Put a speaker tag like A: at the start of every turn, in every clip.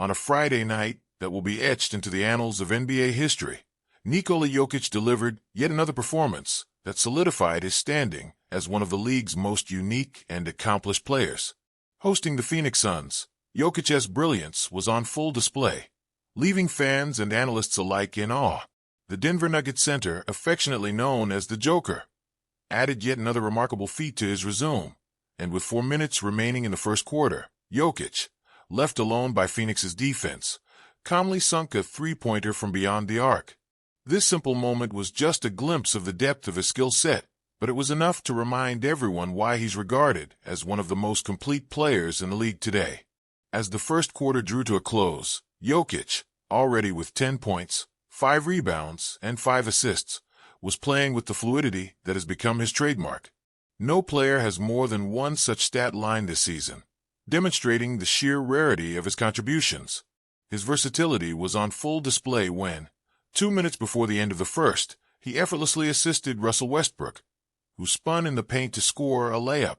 A: On a Friday night that will be etched into the annals of NBA history, Nikola Jokic delivered yet another performance that solidified his standing as one of the league's most unique and accomplished players. Hosting the Phoenix Suns, Jokic's brilliance was on full display, leaving fans and analysts alike in awe. The Denver Nuggets center, affectionately known as the Joker, added yet another remarkable feat to his resume, and with 4 minutes remaining in the first quarter, Jokic, left alone by Phoenix's defense, calmly sunk a three-pointer from beyond the arc. This simple moment was just a glimpse of the depth of his skill set, but it was enough to remind everyone why he's regarded as one of the most complete players in the league today. As the first quarter drew to a close, Jokic, already with 10 points, 5 rebounds, and 5 assists, was playing with the fluidity that has become his trademark. No player has more than one such stat line this season, demonstrating the sheer rarity of his contributions. His versatility was on full display when, 2 minutes before the end of the first, he effortlessly assisted Russell Westbrook, who spun in the paint to score a layup.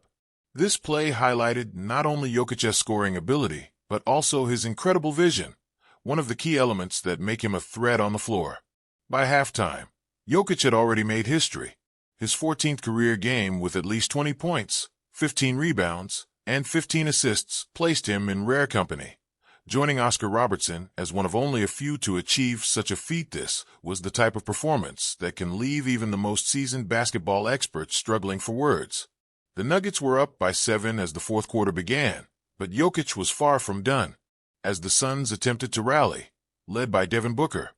A: This play highlighted not only Jokic's scoring ability, but also his incredible vision, one of the key elements that make him a threat on the floor. By halftime, Jokic had already made history. His 14th career game with at least 20 points, 15 rebounds, and 15 assists placed him in rare company. Joining Oscar Robertson as one of only a few to achieve such a feat, this was the type of performance that can leave even the most seasoned basketball experts struggling for words. The Nuggets were up by 7 as the fourth quarter began, but Jokic was far from done. As the Suns attempted to rally, led by Devin Booker,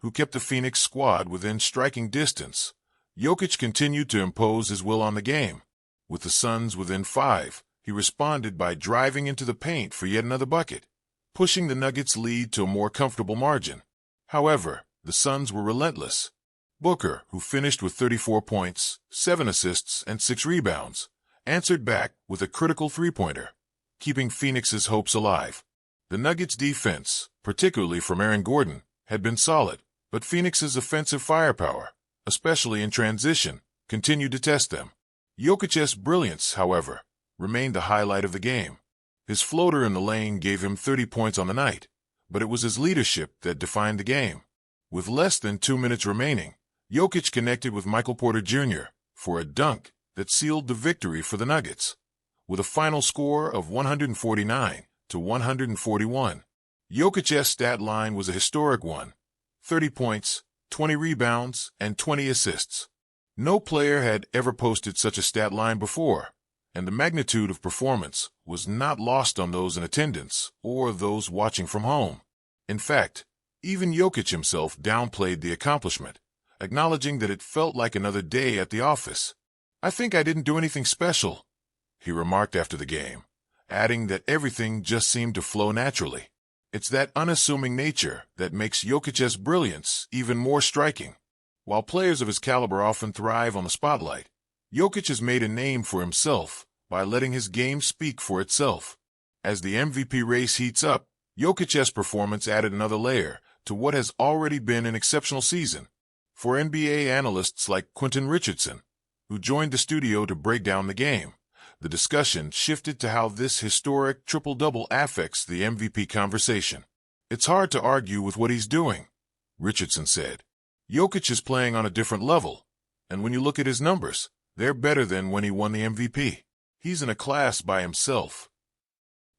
A: who kept the Phoenix squad within striking distance, Jokic continued to impose his will on the game. With the Suns within 5, he responded by driving into the paint for yet another bucket, pushing the Nuggets' lead to a more comfortable margin. However, the Suns were relentless. Booker, who finished with 34 points, 7 assists, and 6 rebounds, answered back with a critical three-pointer, keeping Phoenix's hopes alive. The Nuggets' defense, particularly from Aaron Gordon, had been solid, but Phoenix's offensive firepower, especially in transition, continued to test them. Jokic's brilliance, however, remained the highlight of the game. His floater in the lane gave him 30 points on the night, but it was his leadership that defined the game. With less than 2 minutes remaining, Jokic connected with Michael Porter Jr. for a dunk that sealed the victory for the Nuggets. With a final score of 149-141, Jokic's stat line was a historic one: 30 points, 20 rebounds, and 20 assists. No player had ever posted such a stat line before, and the magnitude of performance was not lost on those in attendance or those watching from home. In fact, even Jokic himself downplayed the accomplishment, acknowledging that it felt like another day at the office. "I think I didn't do anything special," he remarked after the game, adding that everything just seemed to flow naturally. It's that unassuming nature that makes Jokic's brilliance even more striking. While players of his caliber often thrive on the spotlight, Jokic has made a name for himself by letting his game speak for itself. As the MVP race heats up, Jokic's performance added another layer to what has already been an exceptional season. For NBA analysts like Quentin Richardson, who joined the studio to break down the game, the discussion shifted to how this historic triple-double affects the MVP conversation. "It's hard to argue with what he's doing," Richardson said. "Jokic is playing on a different level, and when you look at his numbers, they're better than when he won the MVP. He's in a class by himself."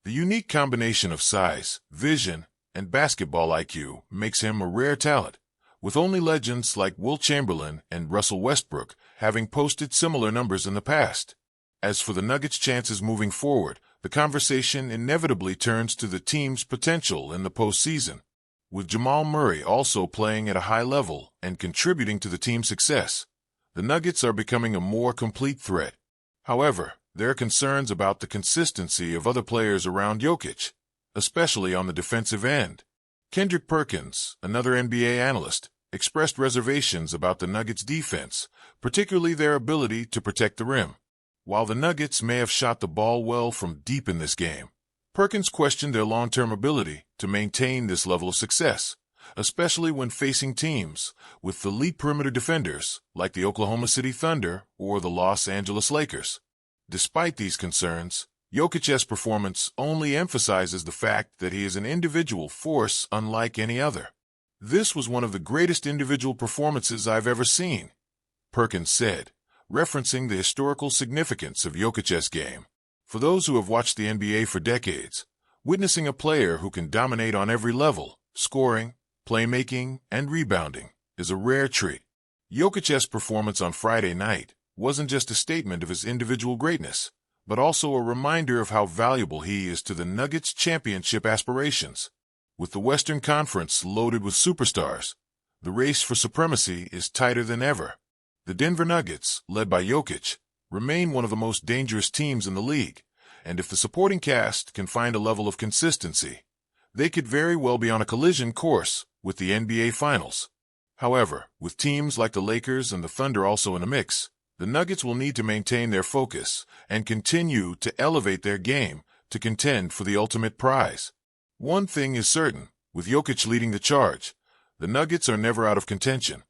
A: The unique combination of size, vision, and basketball IQ makes him a rare talent, with only legends like Wilt Chamberlain and Russell Westbrook having posted similar numbers in the past. As for the Nuggets' chances moving forward, the conversation inevitably turns to the team's potential in the postseason. With Jamal Murray also playing at a high level and contributing to the team's success, the Nuggets are becoming a more complete threat. However, there are concerns about the consistency of other players around Jokic, especially on the defensive end. Kendrick Perkins, another NBA analyst, expressed reservations about the Nuggets' defense, particularly their ability to protect the rim. While the Nuggets may have shot the ball well from deep in this game, Perkins questioned their long-term ability to maintain this level of success, especially when facing teams with elite perimeter defenders like the Oklahoma City Thunder or the Los Angeles Lakers. Despite these concerns, Jokic's performance only emphasizes the fact that he is an individual force unlike any other. This was one of the greatest individual performances I've ever seen, Perkins said, referencing the historical significance of Jokic's game. For those who have watched the NBA for decades, witnessing a player who can dominate on every level, scoring, playmaking, and rebounding, is a rare treat. Jokic's performance on Friday night wasn't just a statement of his individual greatness, but also a reminder of how valuable he is to the Nuggets' championship aspirations. With the Western Conference loaded with superstars, the race for supremacy is tighter than ever. The Denver Nuggets, led by Jokic, remain one of the most dangerous teams in the league, and if the supporting cast can find a level of consistency, they could very well be on a collision course with the NBA Finals. However, with teams like the Lakers and the Thunder also in the mix, the Nuggets will need to maintain their focus and continue to elevate their game to contend for the ultimate prize. One thing is certain, with Jokic leading the charge, the Nuggets are never out of contention.